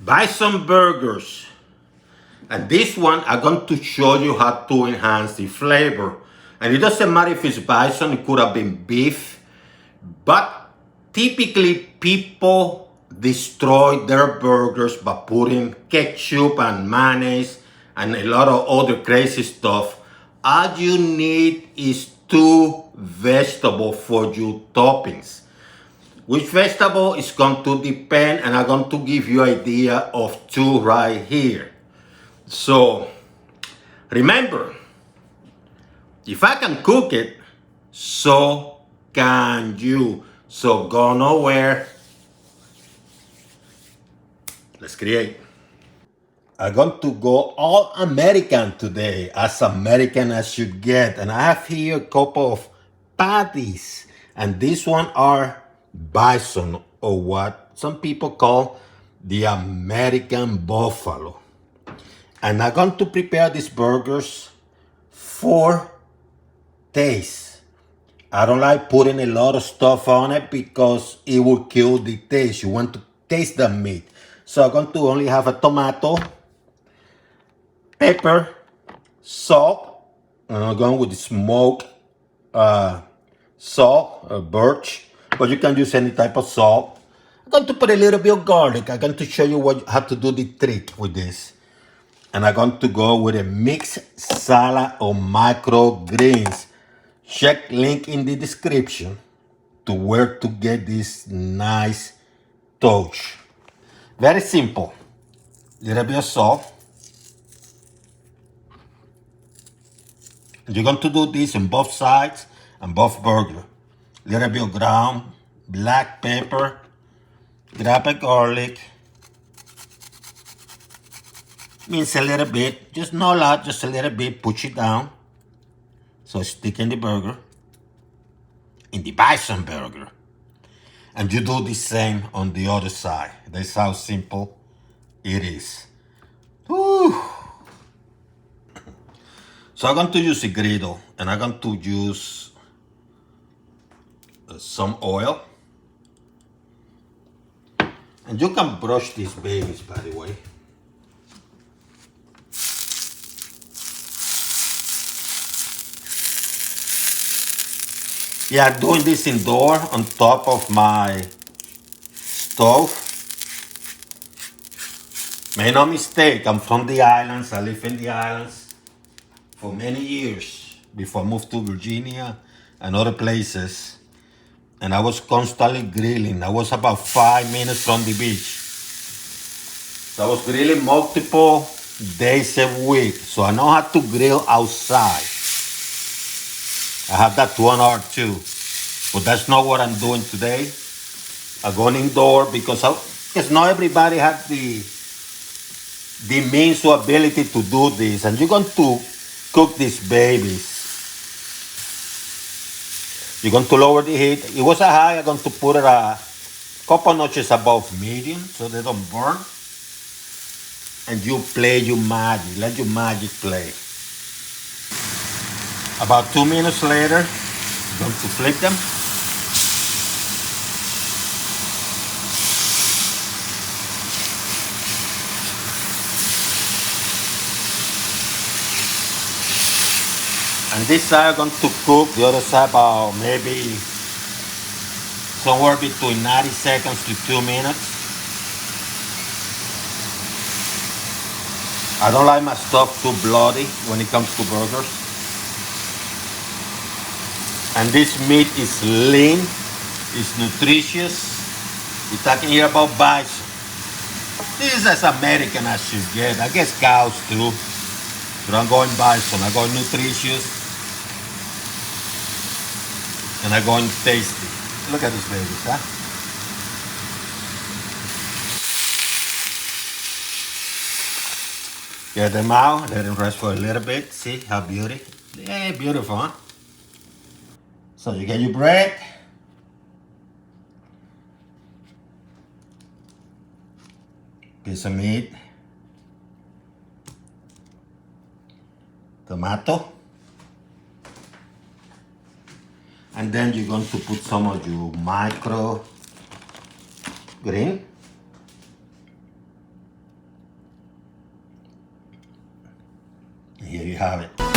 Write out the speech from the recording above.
Bison Burgers. And this one, I'm going to show you how to enhance the flavor. And it doesn't matter if it's bison, it could have been beef. But typically people destroy their burgers by putting ketchup and mayonnaise and a lot of other crazy stuff. All you need is two vegetables for your toppings. Which vegetable is going to depend, and I'm going to give you an idea of two right here. So remember, if I can cook it, so can you. So go nowhere. Let's create. I'm going to go all American today, as American as you get. And I have here a couple of patties. And these one are bison, or what some people call the American buffalo. And I'm going to prepare these burgers for taste. I don't like putting a lot of stuff on it because it will kill the taste. You want to taste the meat. So I'm going to only have a tomato, pepper, salt, and I'm going with the smoked salt, birch, but you can use any type of salt. I'm going to put a little bit of garlic. I'm going to show you how to do the trick with this. And I'm going to go with a mixed salad of microgreens. Check link in the description to where to get this nice touch. Very simple. Little bit of salt. You're going to do this on both sides and both burgers. Little bit of ground black pepper. Grab a garlic. Mince a little bit, just not a lot, just a little bit. Push it down. So stick in the burger. In the bison burger. And you do the same on the other side. That's how simple it is. Whew. So I'm going to use a griddle, and I'm going to use some oil. And you can brush these babies, by the way. Yeah, I'm doing this indoor on top of my stove. Make no mistake, I'm from the islands. I live in the islands for many years before I moved to Virginia and other places. And I was constantly grilling. I was about 5 minutes from the beach. So I was grilling multiple days a week. So I know how to grill outside. I have that to honor too. But that's not what I'm doing today. I'm going indoor because not everybody has the means or ability to do this. And you're going to cook these babies. You're going to lower the heat. It was a high. I'm going to put it a couple notches above medium so they don't burn. And you play your magic. Let your magic play. About 2 minutes later, I'm going to flip them. And this side I'm going to cook, the other side about maybe somewhere between 90 seconds to 2 minutes. I don't like my stuff too bloody when it comes to burgers. And this meat is lean, it's nutritious. We're talking here about bison. This is as American as you get. I guess cows too. But I'm going bison. I'm going nutritious. And I'm going tasty. Look at these babies, huh? Get them out, let them rest for a little bit. See how beautiful? Yeah, beautiful, huh? So you get your bread. Piece of meat. Tomato. And then you're going to put some of your micro green. you have it.